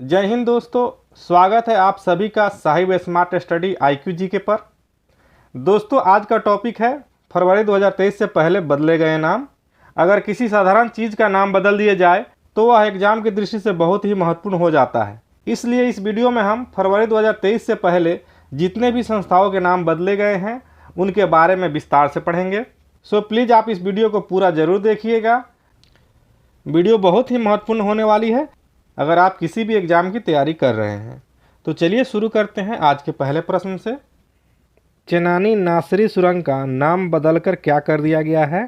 जय हिंद दोस्तों, स्वागत है आप सभी का Sahib smart study IQ GK पर। दोस्तों, आज का टॉपिक है फरवरी 2023 से पहले बदले गए नाम। अगर किसी साधारण चीज़ का नाम बदल दिया जाए तो वह एग्जाम की दृष्टि से बहुत ही महत्वपूर्ण हो जाता है। इसलिए इस वीडियो में हम फरवरी 2023 से पहले जितने भी संस्थाओं के नाम बदले गए हैं उनके बारे में विस्तार से पढ़ेंगे। सो प्लीज़ आप इस वीडियो को पूरा ज़रूर देखिएगा। वीडियो बहुत ही महत्वपूर्ण होने वाली है अगर आप किसी भी एग्ज़ाम की तैयारी कर रहे हैं। तो चलिए शुरू करते हैं आज के पहले प्रश्न से। चेनानी नासरी सुरंग का नाम बदलकर क्या कर दिया गया है?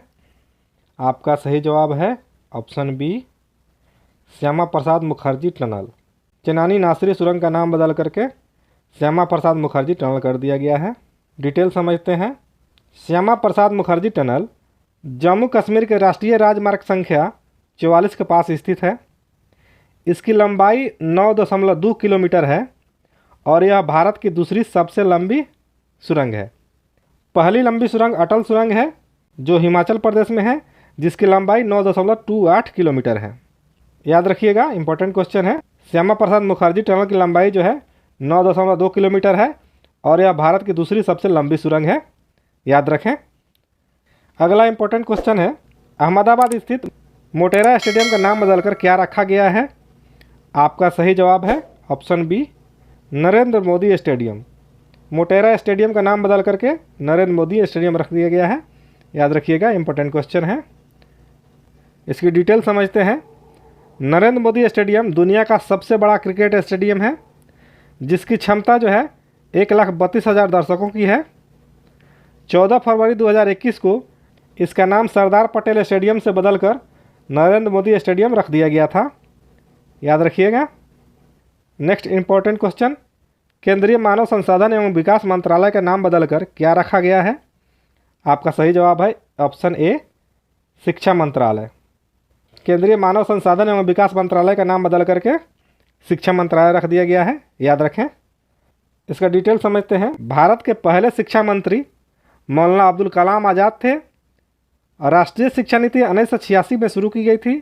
आपका सही जवाब है option B, Shyama Prasad Mukherjee tunnel. Chenani नासरी सुरंग का नाम बदल करके श्यामा प्रसाद मुखर्जी टनल कर दिया गया है। डिटेल समझते हैं। श्यामा प्रसाद मुखर्जी टनल जम्मू कश्मीर के राष्ट्रीय राजमार्ग संख्या 44 के पास स्थित है। इसकी लंबाई 9.2 किलोमीटर है और यह भारत की दूसरी सबसे लंबी सुरंग है। पहली लंबी सुरंग अटल सुरंग है जो हिमाचल प्रदेश में है, जिसकी लंबाई 9.28 किलोमीटर है। याद रखिएगा, इंपॉर्टेंट क्वेश्चन है। श्यामा प्रसाद मुखर्जी टनल की लंबाई जो है 9.2 किलोमीटर है और यह भारत की दूसरी सबसे लंबी सुरंग है। याद रखें। अगला इंपॉर्टेंट क्वेश्चन है, अहमदाबाद स्थित मोटेरा स्टेडियम का नाम बदलकर क्या रखा गया है? आपका सही जवाब है option B, Narendra Modi stadium. Motera stadium का नाम बदल करके नरेंद्र मोदी स्टेडियम रख दिया गया है। याद रखिएगा, इंपॉर्टेंट क्वेश्चन है। इसकी डिटेल समझते हैं। नरेंद्र मोदी स्टेडियम दुनिया का सबसे बड़ा क्रिकेट स्टेडियम है, जिसकी क्षमता जो है 1,32,000 दर्शकों की है। 14 फरवरी 2021 को इसका नाम सरदार पटेल स्टेडियम से बदलकर नरेंद्र मोदी स्टेडियम रख दिया गया था। याद रखिएगा। नेक्स्ट इंपॉर्टेंट क्वेश्चन, केंद्रीय मानव संसाधन एवं विकास मंत्रालय का नाम बदलकर क्या रखा गया है? आपका सही जवाब है ऑप्शन ए, शिक्षा मंत्रालय। केंद्रीय मानव संसाधन एवं विकास मंत्रालय का नाम बदल करके शिक्षा मंत्रालय रख दिया गया है। याद रखें। इसका डिटेल समझते हैं। भारत के पहले शिक्षा मंत्री मौलाना अब्दुल कलाम आज़ाद थे और राष्ट्रीय शिक्षा नीति 1986 में शुरू की गई थी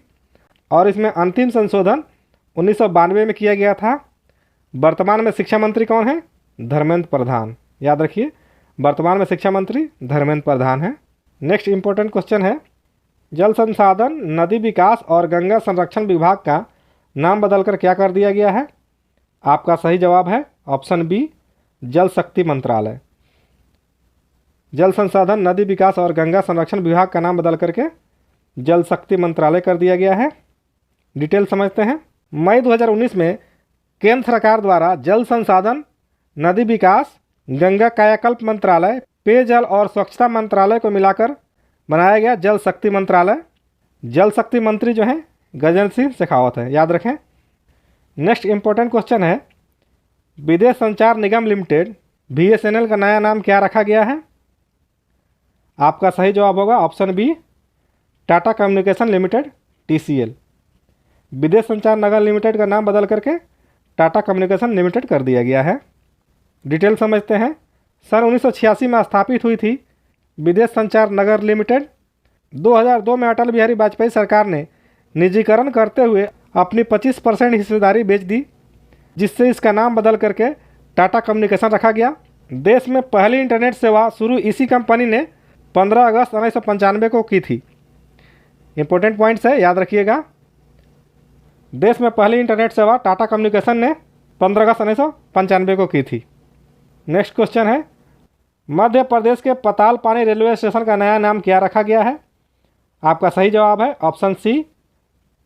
और इसमें अंतिम संशोधन 1992 में किया गया था। वर्तमान में शिक्षा मंत्री कौन है? धर्मेंद्र प्रधान। याद रखिए, वर्तमान में शिक्षा मंत्री धर्मेंद्र प्रधान है। नेक्स्ट इंपॉर्टेंट क्वेश्चन है, जल संसाधन, नदी विकास और गंगा संरक्षण विभाग का नाम बदलकर क्या कर दिया गया है? आपका सही जवाब है ऑप्शन बी, जल शक्ति मंत्रालय। जल संसाधन, नदी विकास और गंगा संरक्षण विभाग का नाम बदल करके जल शक्ति मंत्रालय कर दिया गया है। डिटेल समझते हैं। मई 2019 में केंद्र सरकार द्वारा जल संसाधन, नदी विकास, गंगा कायाकल्प मंत्रालय, पेयजल और स्वच्छता मंत्रालय को मिलाकर बनाया गया जल शक्ति मंत्रालय। जल शक्ति मंत्री जो हैं गजेंद्र सिंह शेखावत है। याद रखें। नेक्स्ट इंपॉर्टेंट क्वेश्चन है, विदेश संचार निगम लिमिटेड BSNL का नया नाम क्या रखा गया है? आपका सही जवाब होगा option B, Tata communication limited TCL। Videsh संचार निगम लिमिटेड का नाम बदल करके टाटा कम्युनिकेशन लिमिटेड कर दिया गया है। डिटेल समझते हैं। सन 1986 में स्थापित हुई थी विदेश संचार नगर लिमिटेड। 2002 में अटल बिहारी वाजपेयी सरकार ने निजीकरण करते हुए अपनी 25% हिस्सेदारी बेच दी, जिससे इसका नाम बदल करके टाटा कम्युनिकेशन रखा गया। देश में पहली इंटरनेट सेवा शुरू इसी कंपनी ने 15 अगस्त 1995 को की थी। इंपॉर्टेंट पॉइंट्स है, याद रखिएगा। देश में पहली इंटरनेट सेवा टाटा कम्युनिकेशन ने 15 अगस्त 1995 को की थी। नेक्स्ट क्वेश्चन है, मध्य प्रदेश के पतालपानी रेलवे स्टेशन का नया नाम क्या रखा गया है? आपका सही जवाब है ऑप्शन सी,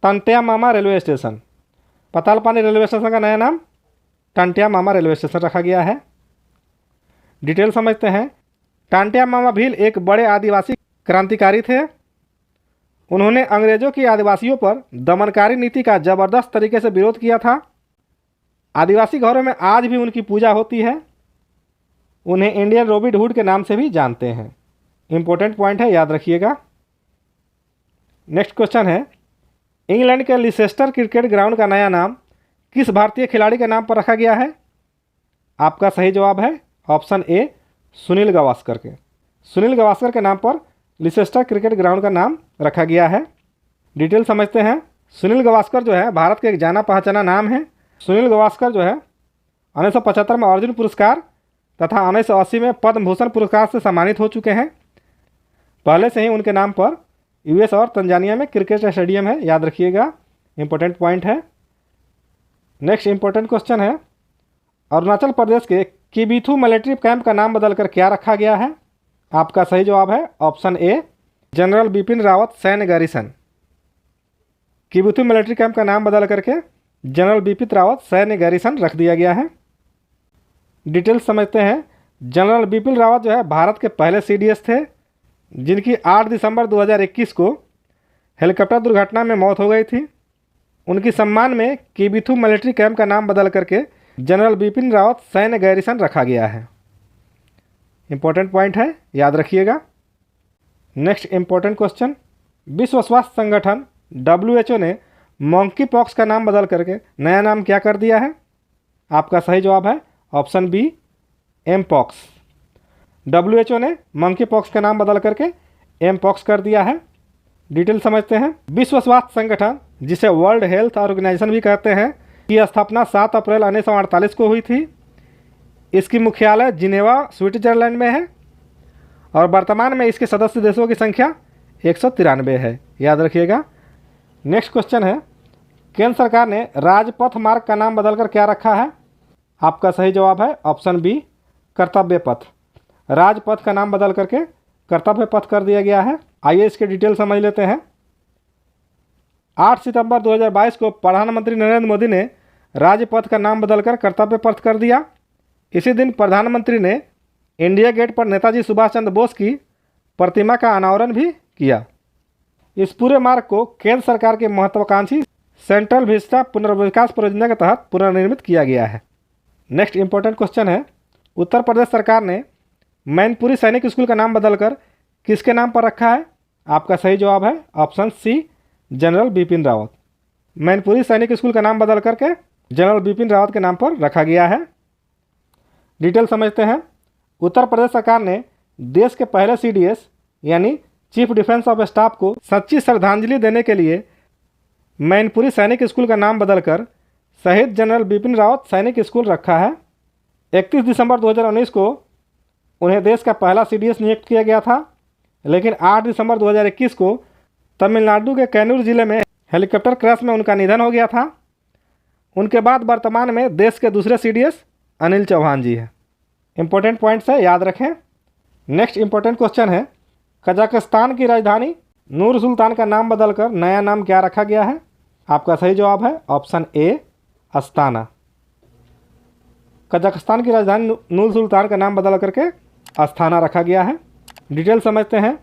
टंट्या मामा railway station. Patalpani railway station का नया नाम टंट्या मामा रेलवे स्टेशन रखा गया है। डिटेल समझते हैं। टंट्या मामा भील एक बड़े आदिवासी क्रांतिकारी थे। उन्होंने अंग्रेजों की आदिवासियों पर दमनकारी नीति का जबरदस्त तरीके से विरोध किया था। आदिवासी घरों में आज भी उनकी पूजा होती है। उन्हें इंडियन रॉबिन हुड के नाम से भी जानते हैं। इंपॉर्टेंट पॉइंट है, याद रखिएगा। नेक्स्ट क्वेश्चन है, इंग्लैंड के लिसेस्टर क्रिकेट ग्राउंड का नया नाम किस भारतीय खिलाड़ी के नाम पर रखा गया है? आपका सही जवाब है ऑप्शन ए, सुनील गावस्कर के। सुनील गावस्कर के नाम पर लिसेस्टर क्रिकेट ग्राउंड का नाम रखा गया है। डिटेल समझते हैं। सुनील गावस्कर जो है भारत के एक जाना पहचाना नाम है। सुनील गावस्कर जो है 1975 में अर्जुन पुरस्कार तथा 1980 में पद्म भूषण पुरस्कार से सम्मानित हो चुके हैं। पहले से ही उनके नाम पर यूएस और तंजानिया में क्रिकेट स्टेडियम है, याद रखिएगा, इंपॉर्टेंट पॉइंट है। नेक्स्ट इंपॉर्टेंट क्वेश्चन है, अरुणाचल प्रदेश के किबिथु मिलिट्री कैंप का नाम बदलकर क्या रखा गया है? आपका सही जवाब है ऑप्शन ए, जनरल बिपिन रावत सैन्य गैरिसन। किबिथु मिलिट्री कैंप का नाम बदल करके जनरल बिपिन रावत सैन्य गैरिसन रख दिया गया है। डिटेल्स समझते हैं। जनरल बिपिन रावत जो है भारत के पहले सीडीएस थे, जिनकी 8 दिसंबर 2021 को हेलीकॉप्टर दुर्घटना में मौत हो गई थी। उनकी सम्मान में किबिथु मिलिट्री कैंप का नाम बदल करके जनरल बिपिन रावत सैन्य गैरिसन रखा गया है। इंपॉर्टेंट पॉइंट है, याद रखिएगा। नेक्स्ट इंपॉर्टेंट क्वेश्चन, विश्व स्वास्थ्य संगठन WHO ने मंकी पॉक्स का नाम बदल करके नया नाम क्या कर दिया है? आपका सही जवाब है option B, M pox. WHO ने मंकी पॉक्स का नाम बदल करके एम पॉक्स कर दिया है। डिटेल समझते हैं। विश्व स्वास्थ्य संगठन, जिसे वर्ल्ड हेल्थ ऑर्गेनाइजेशन भी कहते हैं, की स्थापना 7 अप्रैल 1948 को हुई थी। इसकी मुख्यालय जिनेवा स्विट्जरलैंड में है और वर्तमान में इसके सदस्य देशों की संख्या 193 है, याद रखिएगा। नेक्स्ट क्वेश्चन है, केंद्र सरकार ने राजपथ मार्ग का नाम बदलकर क्या रखा है? आपका सही जवाब है ऑप्शन बी, कर्तव्य पथ। राजपथ का नाम बदल करके कर्तव्य पथ कर दिया गया है। आइए इसके डिटेल समझ लेते हैं। 8 सितंबर 2022 को प्रधानमंत्री नरेंद्र मोदी ने राजपथ का नाम बदलकर कर्तव्य पथ कर दिया। इसी दिन प्रधानमंत्री ने इंडिया गेट पर नेताजी सुभाष चंद्र बोस की प्रतिमा का अनावरण भी किया। इस पूरे मार्ग को केंद्र सरकार के महत्वाकांक्षी सेंट्रल विस्टा पुनर्विकास परियोजना के तहत पुनर्निर्मित किया गया है। नेक्स्ट इंपॉर्टेंट क्वेश्चन है, उत्तर प्रदेश सरकार ने मैनपुरी सैनिक स्कूल का नाम बदलकर किसके नाम पर रखा है? आपका सही जवाब है option C, general Bipin Rawat. Mainpuri Sainik school का नाम बदल करके जनरल बिपिन रावत के नाम पर रखा गया है। डिटेल समझते हैं। उत्तर प्रदेश सरकार ने देश के पहले सीडीएस यानी चीफ डिफेंस ऑफ स्टाफ को सच्ची श्रद्धांजलि देने के लिए मैनपुरी सैनिक स्कूल का नाम बदलकर शहीद जनरल बिपिन रावत सैनिक स्कूल रखा है। 31 दिसंबर 2019 को उन्हें देश का पहला सीडीएस नियुक्त किया गया था, लेकिन 8 दिसंबर 2021 को तमिलनाडु के कैनूर जिले में हेलीकॉप्टर क्रैश में उनका निधन हो गया था। उनके बाद वर्तमान में देश के दूसरे सीडीएस अनिल चौहान जी हैं। इंपॉर्टेंट पॉइंट्स है, याद रखें। नेक्स्ट इंपॉर्टेंट क्वेश्चन है, कजाकिस्तान की राजधानी नूर सुल्तान का नाम बदलकर नया नाम क्या रखा गया है? आपका सही जवाब है ऑप्शन ए, अस्ताना। कजाकिस्तान की राजधानी नूर सुल्तान का नाम बदल करके अस्थाना रखा गया है। डिटेल समझते हैं।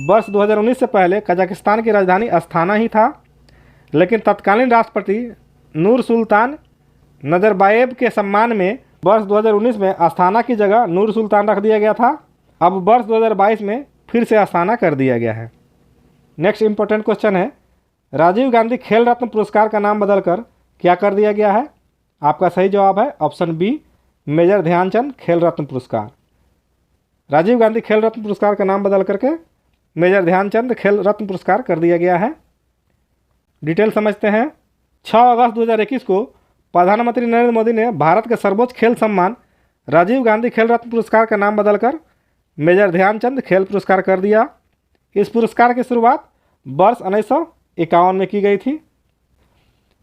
वर्ष 2019 से पहले कजाकिस्तान की राजधानी अस्थाना ही था, लेकिन तत्कालीन राष्ट्रपति नूर सुल्तान नजरबायेव के सम्मान में वर्ष 2019 में अस्थाना की जगह नूर सुल्तान रख दिया गया था। अब वर्ष 2022 में फिर से अस्थाना कर दिया गया है। नेक्स्ट इंपॉर्टेंट क्वेश्चन है, राजीव गांधी खेल रत्न पुरस्कार का नाम बदलकर क्या कर दिया गया है? आपका सही जवाब है ऑप्शन बी, मेजर ध्यानचंद खेल रत्न पुरस्कार। राजीव गांधी खेल रत्न पुरस्कार का नाम बदल करके मेजर ध्यानचंद खेल रत्न पुरस्कार कर दिया गया है। डिटेल समझते हैं। 6 अगस्त 2021 को प्रधानमंत्री नरेंद्र मोदी ने भारत के सर्वोच्च खेल सम्मान राजीव गांधी खेल रत्न पुरस्कार का नाम बदलकर मेजर ध्यानचंद खेल पुरस्कार कर दिया। इस पुरस्कार की शुरुआत वर्ष 1951 में की गई थी।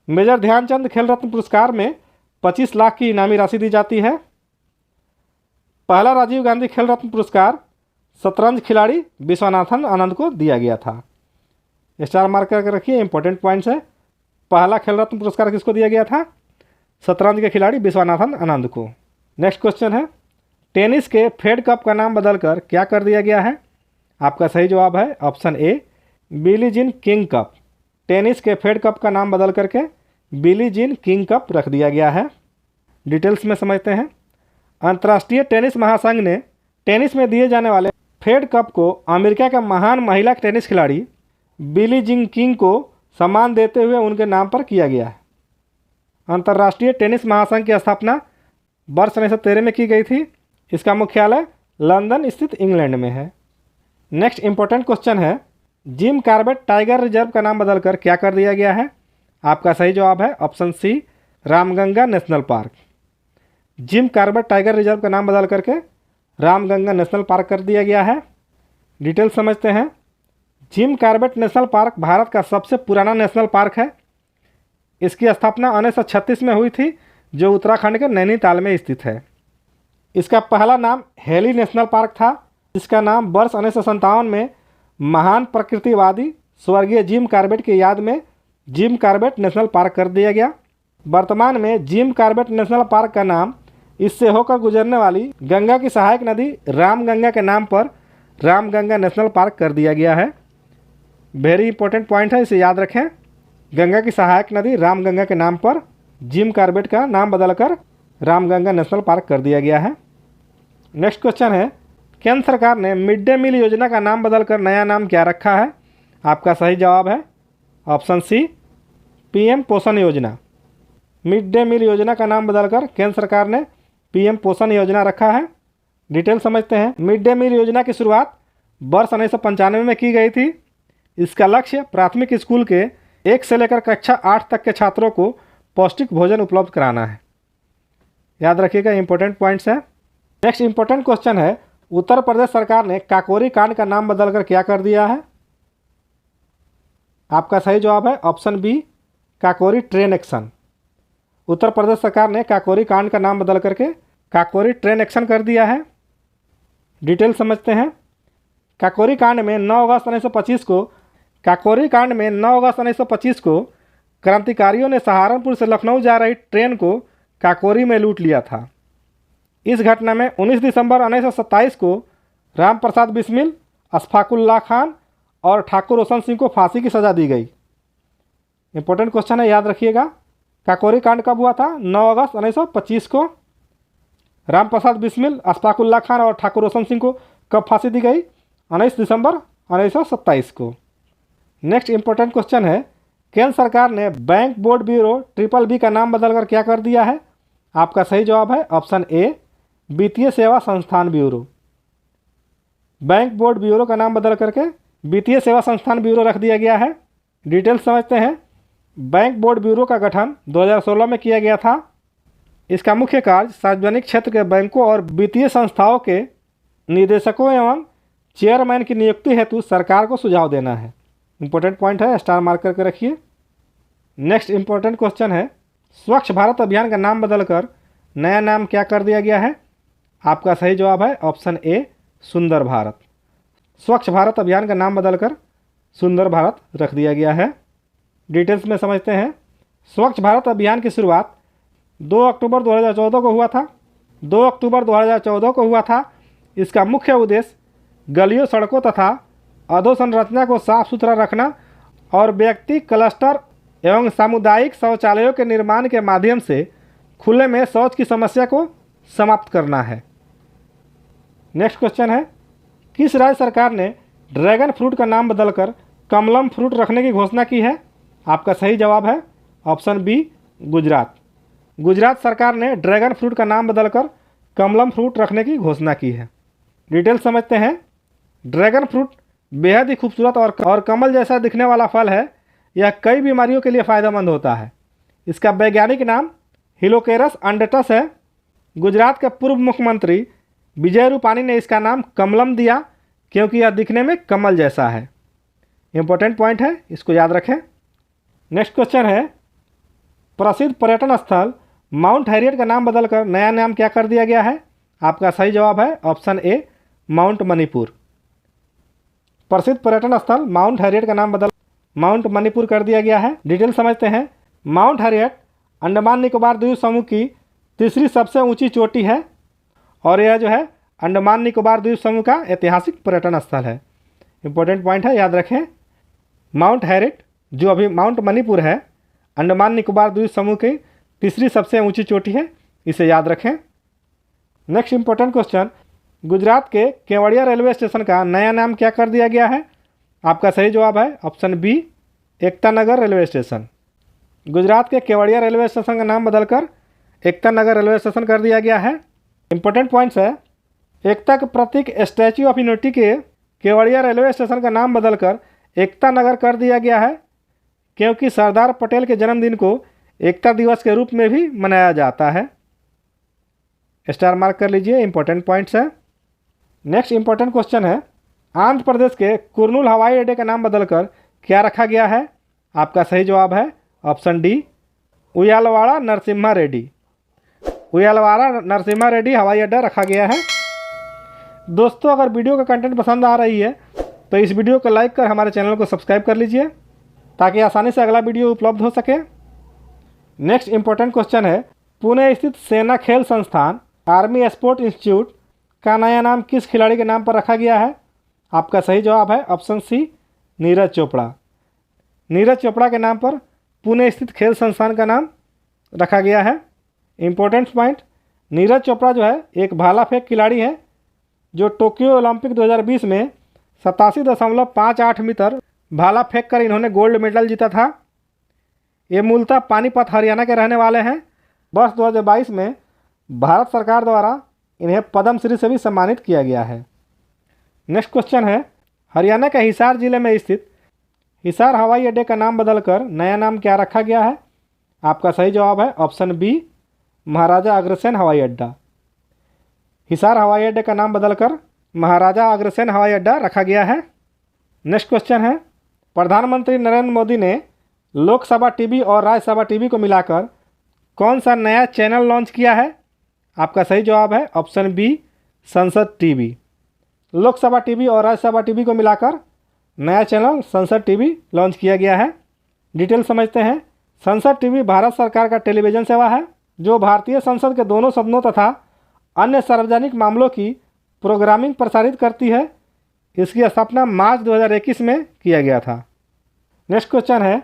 मेजर ध्यानचंद खेल रत्न पुरस्कार में 25 लाख की इनामी राशि दी जाती है। पहला राजीव गांधी खेल रत्न पुरस्कार शतरंज खिलाड़ी विश्वनाथन आनंद को दिया गया था। स्टार मार्क करके रखिए, इंपॉर्टेंट पॉइंट्स है। पहला खेल रत्न पुरस्कार किसको दिया गया था? शतरंज के खिलाड़ी विश्वनाथन आनंद को। नेक्स्ट क्वेश्चन है, टेनिस के फेड कप का नाम बदलकर क्या कर दिया गया है? आपका सही जवाब है ऑप्शन ए, Billie Jean King cup. Tennis के फेड कप का नाम बदल करके बिली जीन किंग कप रख दिया गया है। डिटेल्स में समझते हैं। अंतर्राष्ट्रीय टेनिस महासंघ ने टेनिस में दिए जाने वाले फेड कप को अमेरिका का महान महिला टेनिस खिलाड़ी बिली जीन किंग को सम्मान देते हुए उनके नाम पर किया गया है। अंतर्राष्ट्रीय टेनिस महासंघ की स्थापना वर्ष 1913 में की गई थी। इसका मुख्यालय लंदन स्थित इंग्लैंड में है। नेक्स्ट इंपॉर्टेंट क्वेश्चन है, जिम कॉर्बेट टाइगर रिजर्व का नाम बदलकर क्या कर दिया गया है? आपका सही जवाब है option C, Ramganga national park. Jim Corbett tiger reserve का नाम बदल करके रामगंगा नेशनल पार्क कर दिया गया है। डिटेल समझते हैं। Jim Corbett national park Bharat का सबसे पुराना नेशनल पार्क है। इसकी स्थापना 1936 में हुई थी, जो उत्तराखंड के नैनीताल में स्थित है। इसका पहला नाम हेली नेशनल पार्क था, जिसका नाम वर्ष 1957 में महान प्रकृतिवादी स्वर्गीय जिम कॉर्बेट की याद में जिम कॉर्बेट नेशनल पार्क कर दिया गया। वर्तमान में जिम कॉर्बेट नेशनल पार्क का नाम इससे होकर गुजरने वाली गंगा की सहायक नदी रामगंगा के नाम पर रामगंगा नेशनल पार्क कर दिया गया है। वेरी इंपॉर्टेंट पॉइंट है, इसे याद रखें। गंगा की सहायक नदी रामगंगा के नाम पर जिम कॉर्बेट का नाम बदलकर रामगंगा नेशनल पार्क कर दिया गया है। नेक्स्ट क्वेश्चन है, केंद्र सरकार ने मिड डे मील योजना का नाम बदलकर नया नाम क्या रखा है? आपका सही जवाब है ऑप्शन सी, पीएम पोषण योजना। मिड डे मील योजना का नाम बदलकर केंद्र सरकार ने पीएम पोषण योजना रखा है। डिटेल समझते हैं। मिड डे मील योजना की शुरुआत वर्ष 1995 में की गई थी। इसका लक्ष्य प्राथमिक स्कूल के 1 से लेकर कक्षा 8 तक के छात्रों को पौष्टिक भोजन उपलब्ध कराना है। याद रखिएगा, इंपॉर्टेंट पॉइंट्स हैं। नेक्स्ट इंपॉर्टेंट क्वेश्चन है, उत्तर प्रदेश सरकार ने काकोरी कांड का नाम बदलकर क्या कर दिया है? आपका सही जवाब है option B, Kakori train action. Uttar Pradesh सरकार ने काकोरी कांड का नाम बदल करके काकोरी ट्रेन एक्शन कर दिया है। डिटेल समझते हैं। काकोरी कांड में 9 अगस्त 1925 को क्रांतिकारियों ने सहारनपुर से लखनऊ जा रही ट्रेन को काकोरी में लूट लिया था। इस घटना में 19 दिसंबर 1927 को राम प्रसाद बिस्मिल, अशफाकुल्लाह खान और ठाकुर रोशन सिंह को फांसी की सज़ा दी गई। इंपॉर्टेंट क्वेश्चन है, याद रखिएगा। काकोरी कांड कब हुआ था? 9 अगस्त 1925 को। राम प्रसाद बिस्मिल, अशफाकुल्लाह खान और ठाकुर रोशन सिंह को कब फांसी दी गई? 19 दिसंबर 1927 को। नेक्स्ट इंपॉर्टेंट क्वेश्चन है, केंद्र सरकार ने बैंक बोर्ड ब्यूरो BBB का नाम बदलकर क्या कर दिया है? आपका सही जवाब है ऑप्शन ए, वित्तीय सेवा संस्थान ब्यूरो। बैंक बोर्ड ब्यूरो का नाम बदल करके वित्तीय सेवा संस्थान ब्यूरो रख दिया गया है। डिटेल समझते हैं। बैंक बोर्ड ब्यूरो का गठन 2016 में किया गया था। इसका मुख्य कार्य सार्वजनिक क्षेत्र के बैंकों और वित्तीय संस्थाओं के निदेशकों एवं चेयरमैन की नियुक्ति हेतु सरकार को सुझाव देना है। इंपॉर्टेंट पॉइंट है, स्टार मार्क करके रखिए। नेक्स्ट इंपॉर्टेंट क्वेश्चन है, स्वच्छ भारत अभियान का नाम बदलकर नया नाम क्या कर दिया गया है? आपका सही जवाब है ऑप्शन ए, सुंदर भारत। स्वच्छ भारत अभियान का नाम बदलकर सुंदर भारत रख दिया गया है। डिटेल्स में समझते हैं। स्वच्छ भारत अभियान की शुरुआत 2 अक्टूबर 2014 को हुआ था। 2 अक्टूबर 2014 को हुआ था। इसका मुख्य उद्देश्य गलियों, सड़कों तथा अधोसंरचना को साफ सुथरा रखना और व्यक्ति क्लस्टर एवं सामुदायिक शौचालयों के निर्माण के माध्यम से खुले में शौच की समस्या को समाप्त करना है। नेक्स्ट क्वेश्चन है, किस राज्य सरकार ने ड्रैगन फ्रूट का नाम बदलकर कमलम फ्रूट रखने की घोषणा की है? आपका सही जवाब है ऑप्शन बी, गुजरात। गुजरात सरकार ने ड्रैगन फ्रूट का नाम बदलकर कमलम फ्रूट रखने की घोषणा की है। डिटेल समझते हैं। ड्रैगन फ्रूट बेहद ही खूबसूरत और कमल जैसा दिखने वाला फल है। यह कई बीमारियों के लिए फ़ायदेमंद होता है। इसका वैज्ञानिक नाम हिलोकेरस अंडेटस है। गुजरात के पूर्व मुख्यमंत्री विजय रूपानी ने इसका नाम कमलम दिया क्योंकि यह दिखने में कमल जैसा है। इंपॉर्टेंट पॉइंट है, इसको याद रखें। नेक्स्ट क्वेश्चन है, प्रसिद्ध पर्यटन स्थल माउंट हैरियट का नाम बदलकर नया नाम क्या कर दिया गया है? आपका सही जवाब है ऑप्शन ए, माउंट मणिपुर। प्रसिद्ध पर्यटन स्थल माउंट हैरियट का नाम बदल माउंट मणिपुर कर दिया गया है। डिटेल समझते हैं। माउंट हैरियट अंडमान निकोबार द्वीप समूह की तीसरी सबसे ऊंची चोटी है और यह जो है अंडमान निकोबार द्वीप समूह का ऐतिहासिक पर्यटन स्थल है। इंपॉर्टेंट पॉइंट है, याद रखें। माउंट हैरियट जो अभी माउंट मणिपुर है, अंडमान निकोबार द्वीप समूह की तीसरी सबसे ऊंची चोटी है, इसे याद रखें। नेक्स्ट इंपॉर्टेंट क्वेश्चन, गुजरात के केवड़िया रेलवे स्टेशन का नया नाम क्या कर दिया गया है? आपका सही जवाब है option B, Ekta Nagar railway station. Gujarat के केवड़िया रेलवे स्टेशन का नाम बदलकर एकता नगर रेलवे स्टेशन कर दिया गया है। इंपॉर्टेंट पॉइंट्स है, एकता के प्रतीक स्टैच्यू ऑफ यूनिटी के केवड़िया रेलवे स्टेशन का नाम बदलकर एकता नगर कर दिया गया है क्योंकि सरदार पटेल के जन्मदिन को एकता दिवस के रूप में भी मनाया जाता है। स्टार मार्क कर लीजिए, इंपॉर्टेंट पॉइंट्स है। नेक्स्ट इंपॉर्टेंट क्वेश्चन है, आंध्र प्रदेश के कुर्नूल हवाई अड्डे का नाम बदलकर क्या रखा गया है? आपका सही जवाब है ऑप्शन डी, उयालवाड़ा नरसिम्हा रेड्डी। उयालवाड़ा नरसिम्हा रेड्डी हवाई अड्डा रखा गया है। दोस्तों, अगर वीडियो का कंटेंट पसंद आ रही है तो इस वीडियो को लाइक कर हमारे चैनल को सब्सक्राइब कर लीजिए ताकि आसानी से अगला वीडियो उपलब्ध हो सके। नेक्स्ट इंपॉर्टेंट क्वेश्चन है, पुणे स्थित सेना खेल संस्थान आर्मी स्पोर्ट इंस्टीट्यूट का नया नाम किस खिलाड़ी के नाम पर रखा गया है? आपका सही जवाब है ऑप्शन सी, नीरज चोपड़ा। नीरज चोपड़ा के नाम पर पुणे स्थित खेल संस्थान का नाम रखा गया है। इम्पोर्टेंट पॉइंट, नीरज चोपड़ा जो है एक भाला फेंक खिलाड़ी है जो टोक्यो ओलंपिक 2020 में 87.58 मीटर भाला फेंक कर इन्होंने गोल्ड मेडल जीता था। ये मूलतः पानीपत हरियाणा के रहने वाले हैं। वर्ष 2022 में भारत सरकार द्वारा इन्हें पद्मश्री से भी सम्मानित किया गया है। नेक्स्ट क्वेश्चन है, हरियाणा के हिसार जिले में स्थित हिसार हवाई अड्डे का नाम बदलकर नया नाम क्या रखा गया है? आपका सही जवाब है ऑप्शन बी, महाराजा अग्रसेन हवाई अड्डा। हिसार हवाई अड्डे का नाम बदलकर महाराजा अग्रसेन हवाई अड्डा रखा गया है। नेक्स्ट क्वेश्चन है, प्रधानमंत्री नरेंद्र मोदी ने लोकसभा टीवी और राज्यसभा टीवी को मिलाकर कौन सा नया चैनल लॉन्च किया है? आपका सही जवाब है ऑप्शन बी, संसद टीवी। लोकसभा टीवी और राज्यसभा टीवी को मिलाकर नया चैनल संसद टीवी लॉन्च किया गया है। डिटेल समझते हैं। संसद टीवी भारत सरकार का टेलीविज़न सेवा है जो भारतीय संसद के दोनों सदनों तथा अन्य सार्वजनिक मामलों की प्रोग्रामिंग प्रसारित करती है। इसकी स्थापना मार्च 2021 में किया गया था। नेक्स्ट क्वेश्चन है,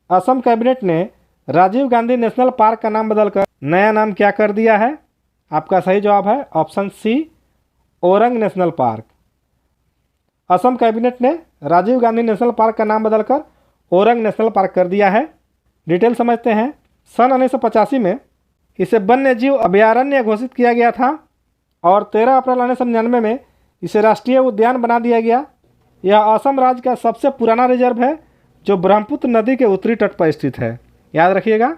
असम कैबिनेट ने राजीव गांधी नेशनल पार्क का नाम बदलकर नया नाम क्या कर दिया है? आपका सही जवाब है option C, Orang national park. Assam cabinet ने राजीव गांधी नेशनल पार्क का नाम बदलकर ओरंग नेशनल पार्क कर दिया है। डिटेल समझते हैं। सन 1985 में इसे वन्य जीव अभयारण्य घोषित किया गया था और 13 अप्रैल 1999 में इसे राष्ट्रीय उद्यान बना दिया गया। यह असम राज्य का सबसे पुराना रिजर्व है जो ब्रह्मपुत्र नदी के उत्तरी तट पर स्थित है। याद रखिएगा।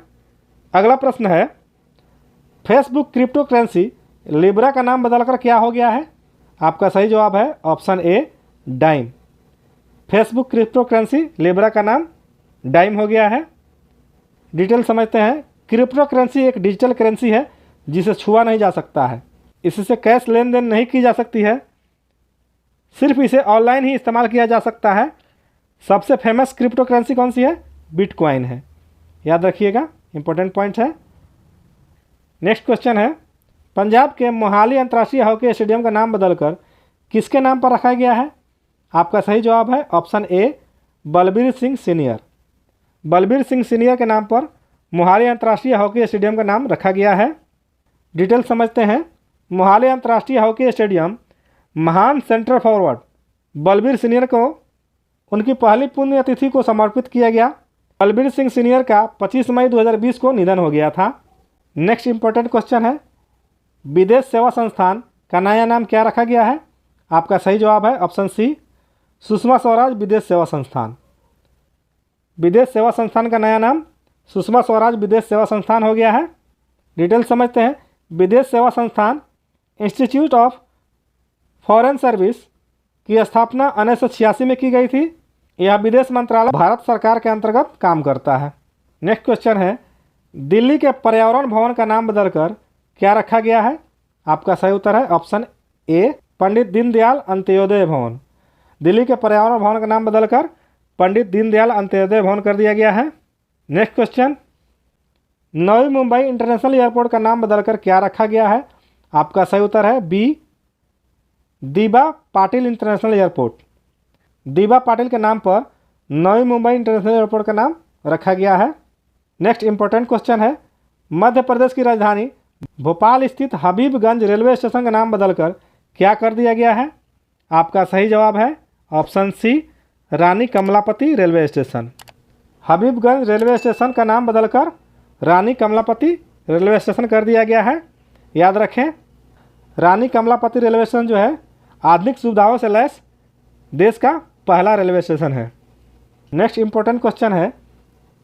अगला प्रश्न है, फेसबुक क्रिप्टो करेंसी लिब्रा का नाम बदलकर क्या हो गया है? आपका सही जवाब है option A, Diem. Facebook crypto currency Libra का नाम डाइम हो गया है। डिटेल समझते हैं। क्रिप्टो करेंसी एक डिजिटल करेंसी है जिसे छुआ नहीं जा सकता है। इससे कैश लेन देन नहीं की जा सकती है, सिर्फ इसे ऑनलाइन ही इस्तेमाल किया जा सकता है। सबसे फेमस क्रिप्टो करेंसी कौन सी है? बिटकॉइन है। याद रखिएगा, इंपॉर्टेंट पॉइंट है। नेक्स्ट क्वेश्चन है, पंजाब के मोहाली अंतर्राष्ट्रीय हॉकी स्टेडियम का नाम बदलकर किसके नाम पर रखा गया है? आपका सही जवाब है ऑप्शन ए, बलबीर सिंह सीनियर। बलबीर सिंह सीनियर के नाम पर मोहाली अंतर्राष्ट्रीय हॉकी स्टेडियम का नाम रखा गया है। डिटेल समझते हैं। मोहाली अंतर्राष्ट्रीय हॉकी स्टेडियम महान सेंटर फॉरवर्ड बलबीर सीनियर को उनकी पहली पुण्यतिथि को समर्पित किया गया। बलबीर सिंह सीनियर का 25 मई 2020 को निधन हो गया था। नेक्स्ट इंपॉर्टेंट क्वेश्चन है, विदेश सेवा संस्थान का नया नाम क्या रखा गया है? आपका सही जवाब है ऑप्शन सी, सुषमा स्वराज विदेश सेवा संस्थान। विदेश सेवा संस्थान का नया नाम सुषमा स्वराज विदेश सेवा संस्थान हो गया है। डिटेल समझते हैं। विदेश सेवा संस्थान इंस्टीट्यूट ऑफ फॉरेन सर्विस की स्थापना 1986 में की गई थी। यह विदेश मंत्रालय भारत सरकार के अंतर्गत काम करता है। नेक्स्ट क्वेश्चन है, दिल्ली के पर्यावरण भवन का नाम बदलकर क्या रखा गया है? आपका सही उत्तर है ऑप्शन ए, पंडित दीनदयाल अंत्योदय भवन। दिल्ली के पर्यावरण भवन का नाम बदलकर पंडित दीनदयाल अंत्योदय भवन कर दिया गया है। Next question, Navi Mumbai international airport का नाम बदलकर क्या रखा गया है? आपका सही उत्तर है बी, दीबा पाटिल इंटरनेशनल एयरपोर्ट। दीबा पाटिल के नाम पर नवी मुंबई इंटरनेशनल एयरपोर्ट का नाम रखा गया है। नेक्स्ट इंपॉर्टेंट क्वेश्चन है, मध्य प्रदेश की राजधानी भोपाल स्थित हबीबगंज रेलवे स्टेशन का नाम बदलकर क्या कर दिया गया है? आपका सही जवाब है option C, Rani Kamlapati railway station. Habibganj railway station का नाम बदलकर रानी कमलापति रेलवे स्टेशन कर दिया गया है। याद रखें, रानी कमलापति रेलवे स्टेशन जो है आधुनिक सुविधाओं से लैस देश का पहला रेलवे स्टेशन है। नेक्स्ट इंपॉर्टेंट क्वेश्चन है,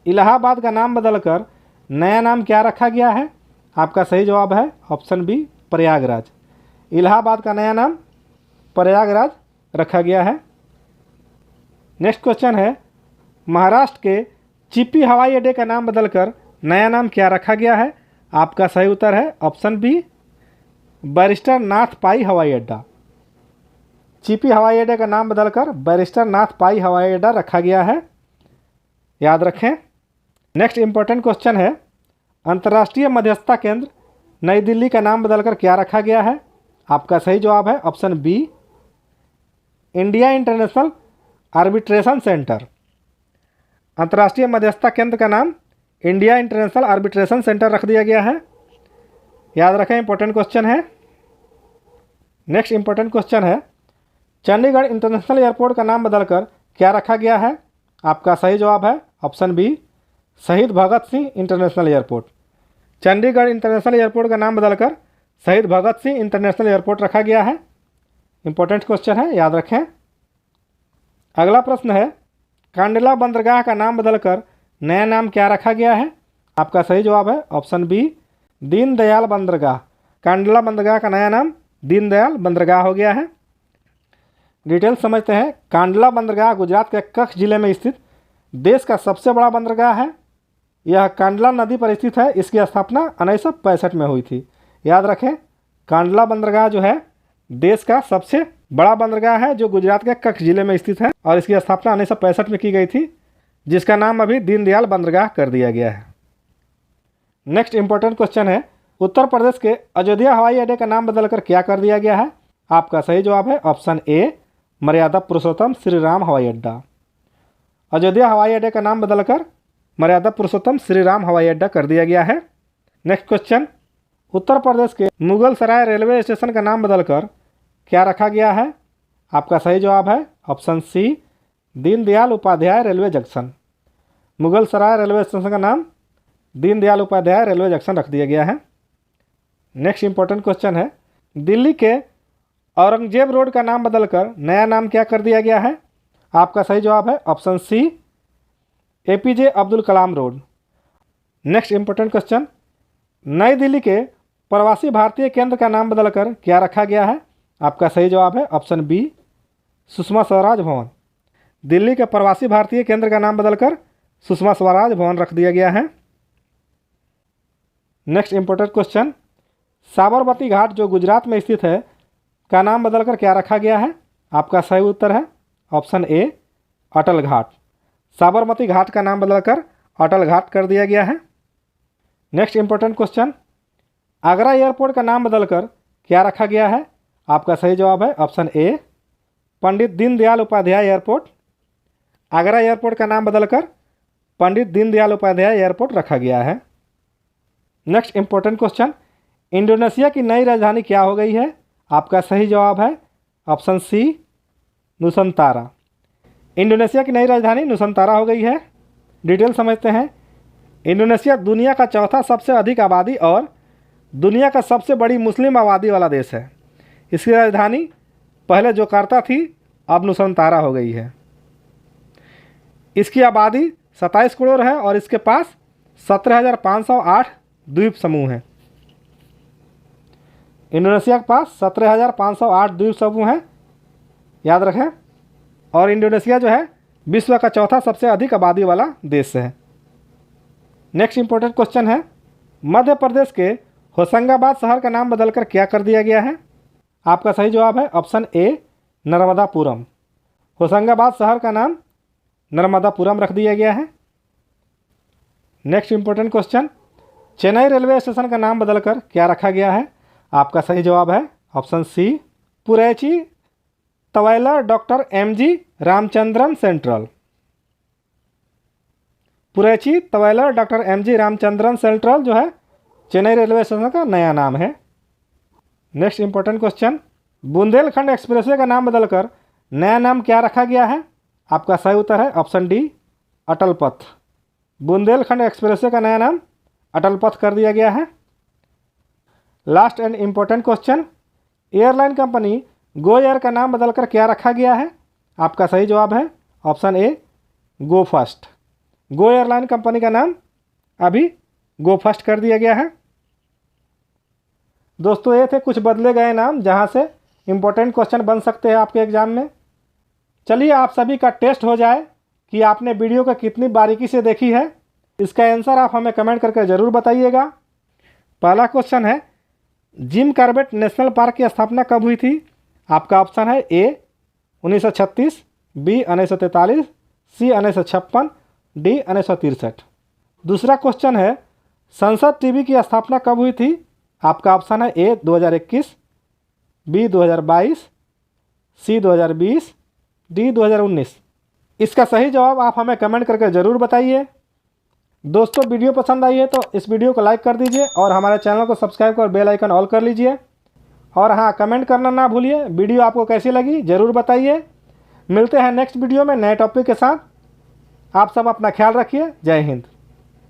इलाहाबाद का नाम बदलकर नया नाम क्या रखा गया है? आपका सही जवाब है ऑप्शन बी प्रयागराज। इलाहाबाद का नया नाम प्रयागराज रखा गया है। नेक्स्ट क्वेश्चन है, महाराष्ट्र के चिप्पी हवाई अड्डे का नाम बदलकर नया नाम क्या रखा गया है? आपका सही उत्तर है ऑप्शन बी बैरिस्टर नाथ पाई हवाई अड्डा। चिप्पी हवाई अड्डे का नाम बदलकर बैरिस्टर नाथ पाई हवाई अड्डा रखा गया है, याद रखें। नेक्स्ट इंपॉर्टेंट क्वेश्चन है, अंतर्राष्ट्रीय मध्यस्थता केंद्र नई दिल्ली का नाम बदलकर क्या रखा गया है? आपका सही जवाब है option B India International Arbitration Centre. अंतर्राष्ट्रीय मध्यस्थता केंद्र का नाम इंडिया इंटरनेशनल आर्बिट्रेशन सेंटर रख दिया गया है, याद रखें, इंपॉर्टेंट क्वेश्चन है। नेक्स्ट इंपॉर्टेंट क्वेश्चन है, चंडीगढ़ इंटरनेशनल एयरपोर्ट का नाम बदलकर क्या रखा गया है? आपका सही जवाब है option B Shaheed Bhagat Singh international airport. Chandigarh international airport का नाम बदलकर शहीद भगत सिंह इंटरनेशनल एयरपोर्ट रखा गया है, इंपॉर्टेंट क्वेश्चन है, याद रखें। अगला प्रश्न है, कांडला बंदरगाह का नाम बदलकर नया नाम क्या रखा गया है? आपका सही जवाब है ऑप्शन बी दीनदयाल बंदरगाह। कांडला बंदरगाह का नया नाम दीनदयाल बंदरगाह हो गया है। डिटेल समझते हैं। कांडला बंदरगाह गुजरात के कच्छ जिले में स्थित देश का सबसे बड़ा बंदरगाह है। यह कांडला नदी पर स्थित है। इसकी स्थापना 1965 में हुई थी, याद रखें। कांडला बंदरगाह जो है देश का सबसे बड़ा बंदरगाह है जो गुजरात के कच्छ जिले में स्थित है और इसकी स्थापना 1965 में की गई थी, जिसका नाम अभी दीनदयाल बंदरगाह कर दिया गया है। नेक्स्ट इंपॉर्टेंट क्वेश्चन है, उत्तर प्रदेश के अयोध्या हवाई अड्डे का नाम बदलकर क्या कर दिया गया है? आपका सही जवाब है ऑप्शन ए मर्यादा पुरुषोत्तम श्री राम हवाई अड्डा। अयोध्या हवाई अड्डे का नाम बदलकर मर्यादा पुरुषोत्तम श्री राम हवाई अड्डा कर दिया गया है। नेक्स्ट क्वेश्चन, उत्तर प्रदेश के मुगल सराय रेलवे स्टेशन का नाम बदलकर क्या रखा गया है? आपका सही जवाब है option C Deendayal Upadhyaya railway junction. Mughal Sarai railway station का नाम दीनदयाल उपाध्याय रेलवे जंक्शन रख दिया गया है। नेक्स्ट इंपॉर्टेंट क्वेश्चन है, दिल्ली के औरंगजेब रोड का नाम बदलकर नया नाम क्या कर दिया गया है? आपका सही जवाब है ऑप्शन सी APJ Abdul Kalam road. Next important question, नई दिल्ली के प्रवासी भारतीय केंद्र का नाम बदलकर क्या रखा गया है? आपका सही जवाब है ऑप्शन बी सुषमा स्वराज भवन। दिल्ली के प्रवासी भारतीय केंद्र का नाम बदलकर सुषमा स्वराज भवन रख दिया गया है। नेक्स्ट इंपॉर्टेंट क्वेश्चन, साबरमती घाट जो गुजरात में स्थित है का नाम बदलकर क्या रखा गया है? आपका सही उत्तर है ऑप्शन ए अटल घाट। साबरमती घाट का नाम बदलकर अटल घाट कर दिया गया है। Next important question, Agra airport का नाम बदलकर क्या रखा गया है? आपका सही जवाब है option A Pandit Deendayal Upadhyay airport. Agra airport का नाम बदलकर पंडित दीनदयाल उपाध्याय एयरपोर्ट रखा गया है। नेक्स्ट इंपॉर्टेंट क्वेश्चन, इंडोनेशिया की नई राजधानी क्या हो गई है? आपका सही जवाब है ऑप्शन सी नुसंतारा। इंडोनेशिया की नई राजधानी नुसंतारा हो गई है। डिटेल समझते हैं। इंडोनेशिया दुनिया का चौथा सबसे अधिक आबादी और दुनिया का सबसे बड़ी मुस्लिम आबादी वाला देश है। इसकी राजधानी पहले जकार्ता थी, अब नुसंतारा हो गई है। इसकी आबादी 27 करोड़ है और इसके पास 17,508 द्वीप समूह हैं। इंडोनेशिया के पास 17,508 द्वीप समूह हैं, याद रखें। और इंडोनेशिया जो है विश्व का चौथा सबसे अधिक आबादी वाला देश है। नेक्स्ट इंपॉर्टेंट क्वेश्चन है, मध्य प्रदेश के होशंगाबाद शहर का नाम बदलकर क्या कर दिया गया है? आपका सही जवाब है ऑप्शन ए नर्मदापुरम। होशंगाबाद शहर का नाम नर्मदापुरम रख दिया गया है। Next important question, Chennai railway station का नाम बदलकर क्या रखा गया है? आपका सही जवाब है option C Puratchi Thalaivar doctor MG Ramachandran central. Puratchi Thalaivar doctor MG Ramachandran central जो है चेन्नई रेलवे स्टेशन का नया नाम है। Next important question, Bundelkhand expressway का नाम बदलकर नया नाम क्या रखा गया है? आपका सही उत्तर है ऑप्शन डी अटल पथ। बुंदेलखंड एक्सप्रेसवे का नया नाम अटल पथ कर दिया गया है। Last and important question, airline company Go Air का नाम बदलकर क्या रखा गया है? आपका सही जवाब है ऑप्शन ए गो फर्स्ट। गो एयरलाइन कंपनी का नाम अभी गो फर्स्ट कर दिया गया है। दोस्तों ये थे कुछ बदले गए नाम जहां से इम्पोर्टेंट क्वेश्चन बन सकते हैं आपके एग्जाम में। चलिए आप सभी का टेस्ट हो जाए कि आपने वीडियो को कितनी बारीकी से देखी है। इसका आंसर आप हमें कमेंट करके ज़रूर बताइएगा। पहला क्वेश्चन है, जिम कॉर्बेट नेशनल पार्क की स्थापना कब हुई थी? आपका ऑप्शन है ए 1936, बी 1943, सी 1956, डी 1963। दूसरा क्वेश्चन है, संसद टीवी की स्थापना कब हुई थी? आपका ऑप्शन है ए 2021, बी 2022, सी 2020, डी 2019। इसका सही जवाब आप हमें कमेंट करके ज़रूर बताइए। दोस्तों वीडियो पसंद आई है तो इस वीडियो को लाइक कर दीजिए और हमारे चैनल को सब्सक्राइब कर बेल आइकन ऑल कर लीजिए। और हाँ, कमेंट करना ना भूलिए। वीडियो आपको कैसी लगी ज़रूर बताइए। मिलते हैं नेक्स्ट वीडियो में नए टॉपिक के साथ। आप सब अपना ख्याल रखिए। जय हिंद।